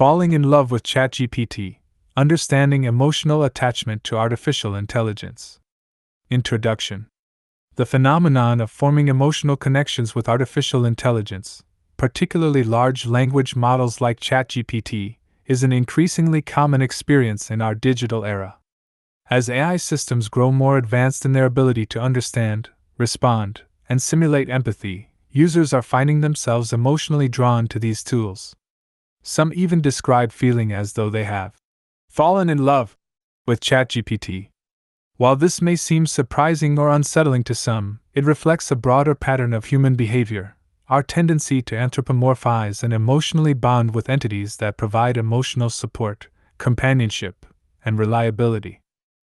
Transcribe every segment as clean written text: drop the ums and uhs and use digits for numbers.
Falling in love with ChatGPT, understanding emotional attachment to artificial intelligence. Introduction. The phenomenon of forming emotional connections with artificial intelligence, particularly large language models like ChatGPT, is an increasingly common experience in our digital era. As AI systems grow more advanced in their ability to understand, respond, and simulate empathy, users are finding themselves emotionally drawn to these tools. Some even describe feeling as though they have fallen in love with ChatGPT. While this may seem surprising or unsettling to some, it reflects a broader pattern of human behavior, our tendency to anthropomorphize and emotionally bond with entities that provide emotional support, companionship, and reliability.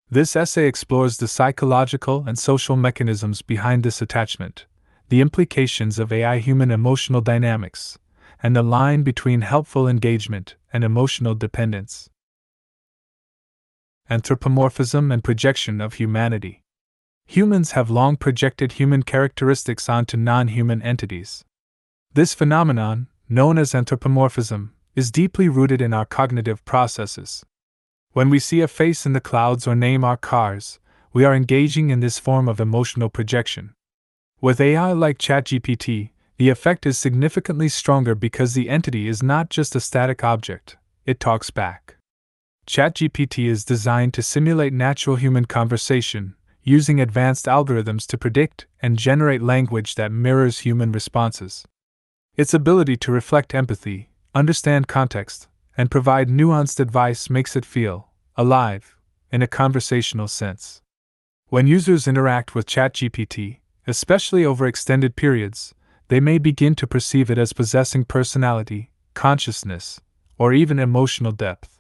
This essay explores the psychological and social mechanisms behind this attachment, the implications of AI-human emotional dynamics, and the line between helpful engagement and emotional dependence. Anthropomorphism and projection of humanity. Humans have long projected human characteristics onto non-human entities. This phenomenon, known as anthropomorphism, is deeply rooted in our cognitive processes. When we see a face in the clouds or name our cars, we are engaging in this form of emotional projection. With AI like ChatGPT, the effect is significantly stronger because the entity is not just a static object, it talks back. ChatGPT is designed to simulate natural human conversation, using advanced algorithms to predict and generate language that mirrors human responses. Its ability to reflect empathy, understand context, and provide nuanced advice makes it feel alive, in a conversational sense. When users interact with ChatGPT, especially over extended periods, they may begin to perceive it as possessing personality, consciousness, or even emotional depth.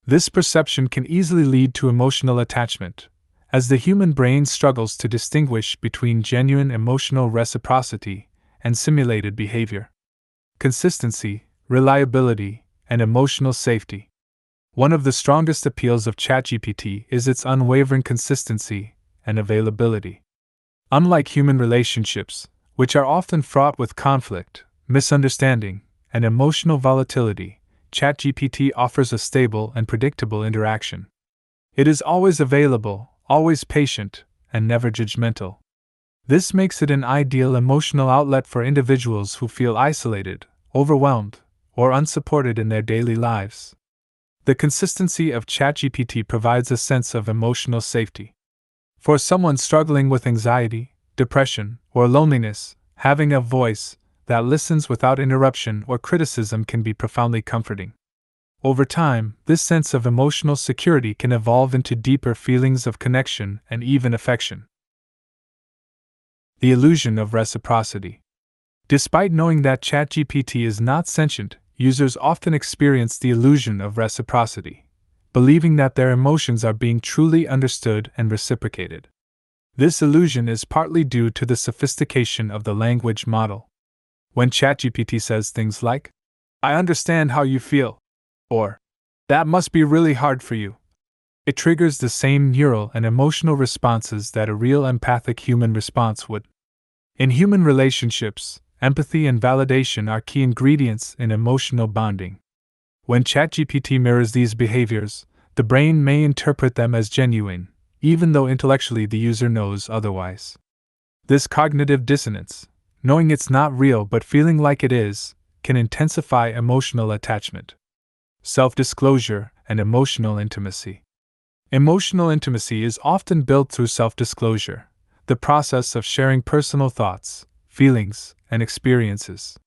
This perception can easily lead to emotional attachment, as the human brain struggles to distinguish between genuine emotional reciprocity and simulated behavior. Consistency, reliability, and emotional safety. One of the strongest appeals of ChatGPT is its unwavering consistency and availability. Unlike human relationships, which are often fraught with conflict, misunderstanding, and emotional volatility, ChatGPT offers a stable and predictable interaction. It is always available, always patient, and never judgmental. This makes it an ideal emotional outlet for individuals who feel isolated, overwhelmed, or unsupported in their daily lives. The consistency of ChatGPT provides a sense of emotional safety. For someone struggling with anxiety, depression, or loneliness, having a voice that listens without interruption or criticism can be profoundly comforting. Over time, this sense of emotional security can evolve into deeper feelings of connection and even affection. The illusion of reciprocity. Despite knowing that ChatGPT is not sentient, users often experience the illusion of reciprocity, believing that their emotions are being truly understood and reciprocated. This illusion is partly due to the sophistication of the language model. When ChatGPT says things like, "I understand how you feel," or "that must be really hard for you," it triggers the same neural and emotional responses that a real empathic human response would. In human relationships, empathy and validation are key ingredients in emotional bonding. When ChatGPT mirrors these behaviors, the brain may interpret them as genuine, even though intellectually the user knows otherwise. This cognitive dissonance, knowing it's not real but feeling like it is, can intensify emotional attachment. Self-disclosure and emotional intimacy. Emotional intimacy is often built through self-disclosure, the process of sharing personal thoughts, feelings, and experiences.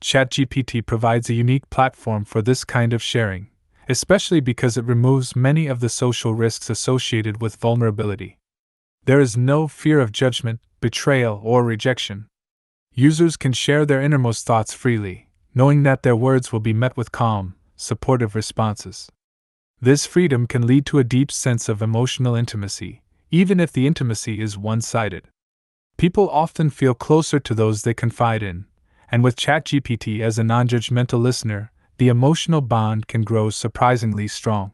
ChatGPT provides a unique platform for this kind of sharing, especially because it removes many of the social risks associated with vulnerability. There is no fear of judgment, betrayal, or rejection. Users can share their innermost thoughts freely, knowing that their words will be met with calm, supportive responses. This freedom can lead to a deep sense of emotional intimacy, even if the intimacy is one-sided. People often feel closer to those they confide in, and with ChatGPT as a non-judgmental listener, the emotional bond can grow surprisingly strong.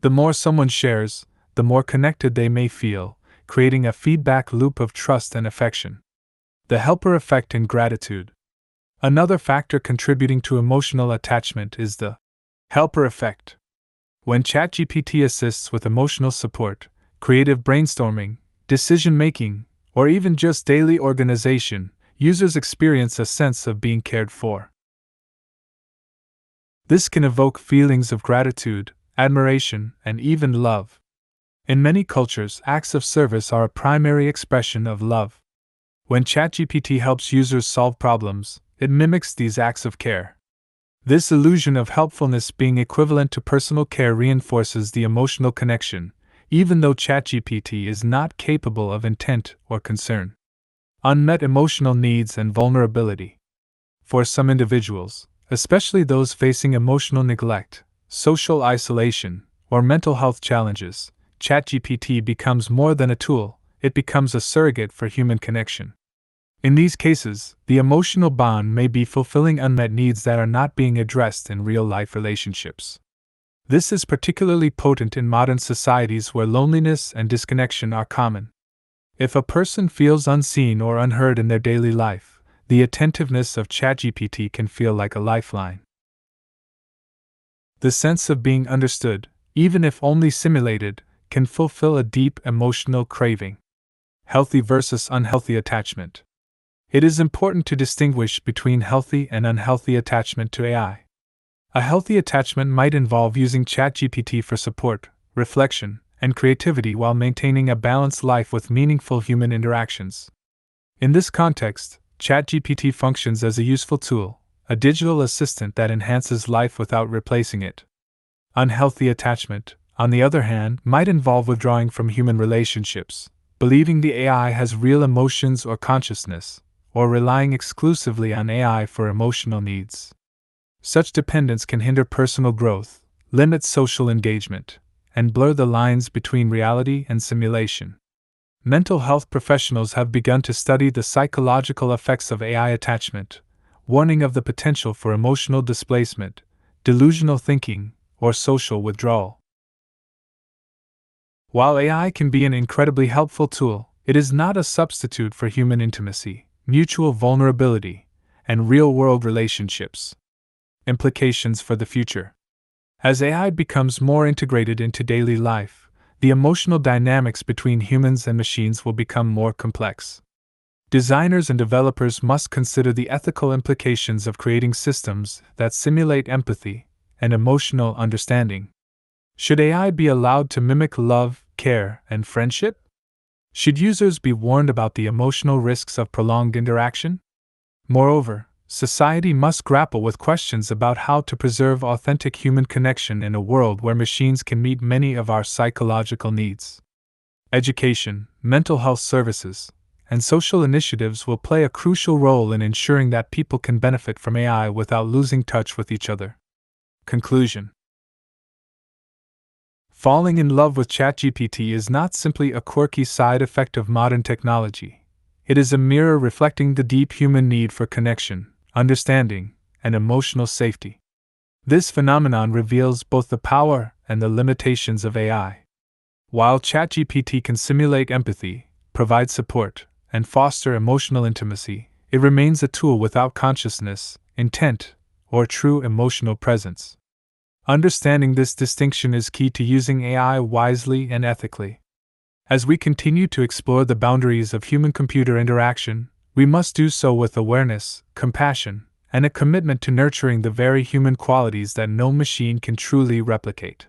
The more someone shares, the more connected they may feel, creating a feedback loop of trust and affection. The helper effect and gratitude. Another factor contributing to emotional attachment is the helper effect. When ChatGPT assists with emotional support, creative brainstorming, decision making, or even just daily organization, users experience a sense of being cared for. This can evoke feelings of gratitude, admiration, and even love. In many cultures, acts of service are a primary expression of love. When ChatGPT helps users solve problems, it mimics these acts of care. This illusion of helpfulness being equivalent to personal care reinforces the emotional connection, even though ChatGPT is not capable of intent or concern. Unmet emotional needs and vulnerability. For some individuals, especially those facing emotional neglect, social isolation, or mental health challenges, ChatGPT becomes more than a tool, it becomes a surrogate for human connection. In these cases, the emotional bond may be fulfilling unmet needs that are not being addressed in real-life relationships. This is particularly potent in modern societies where loneliness and disconnection are common. If a person feels unseen or unheard in their daily life, the attentiveness of ChatGPT can feel like a lifeline. The sense of being understood, even if only simulated, can fulfill a deep emotional craving. Healthy versus unhealthy attachment. It is important to distinguish between healthy and unhealthy attachment to AI. A healthy attachment might involve using ChatGPT for support, reflection, and creativity while maintaining a balanced life with meaningful human interactions. In this context, ChatGPT functions as a useful tool, a digital assistant that enhances life without replacing it. Unhealthy attachment, on the other hand, might involve withdrawing from human relationships, believing the AI has real emotions or consciousness, or relying exclusively on AI for emotional needs. Such dependence can hinder personal growth, limit social engagement, and blur the lines between reality and simulation. Mental health professionals have begun to study the psychological effects of AI attachment, warning of the potential for emotional displacement, delusional thinking, or social withdrawal. While AI can be an incredibly helpful tool, it is not a substitute for human intimacy, mutual vulnerability, and real-world relationships. Implications for the future. As AI becomes more integrated into daily life, the emotional dynamics between humans and machines will become more complex. Designers and developers must consider the ethical implications of creating systems that simulate empathy and emotional understanding. Should AI be allowed to mimic love, care, and friendship? Should users be warned about the emotional risks of prolonged interaction? Moreover, society must grapple with questions about how to preserve authentic human connection in a world where machines can meet many of our psychological needs. Education, mental health services, and social initiatives will play a crucial role in ensuring that people can benefit from AI without losing touch with each other. Conclusion. Falling in love with ChatGPT is not simply a quirky side effect of modern technology. It is a mirror reflecting the deep human need for connection, understanding, and emotional safety. This phenomenon reveals both the power and the limitations of AI. While ChatGPT can simulate empathy, provide support, and foster emotional intimacy, it remains a tool without consciousness, intent, or true emotional presence. Understanding this distinction is key to using AI wisely and ethically. As we continue to explore the boundaries of human-computer interaction, we must do so with awareness, compassion, and a commitment to nurturing the very human qualities that no machine can truly replicate.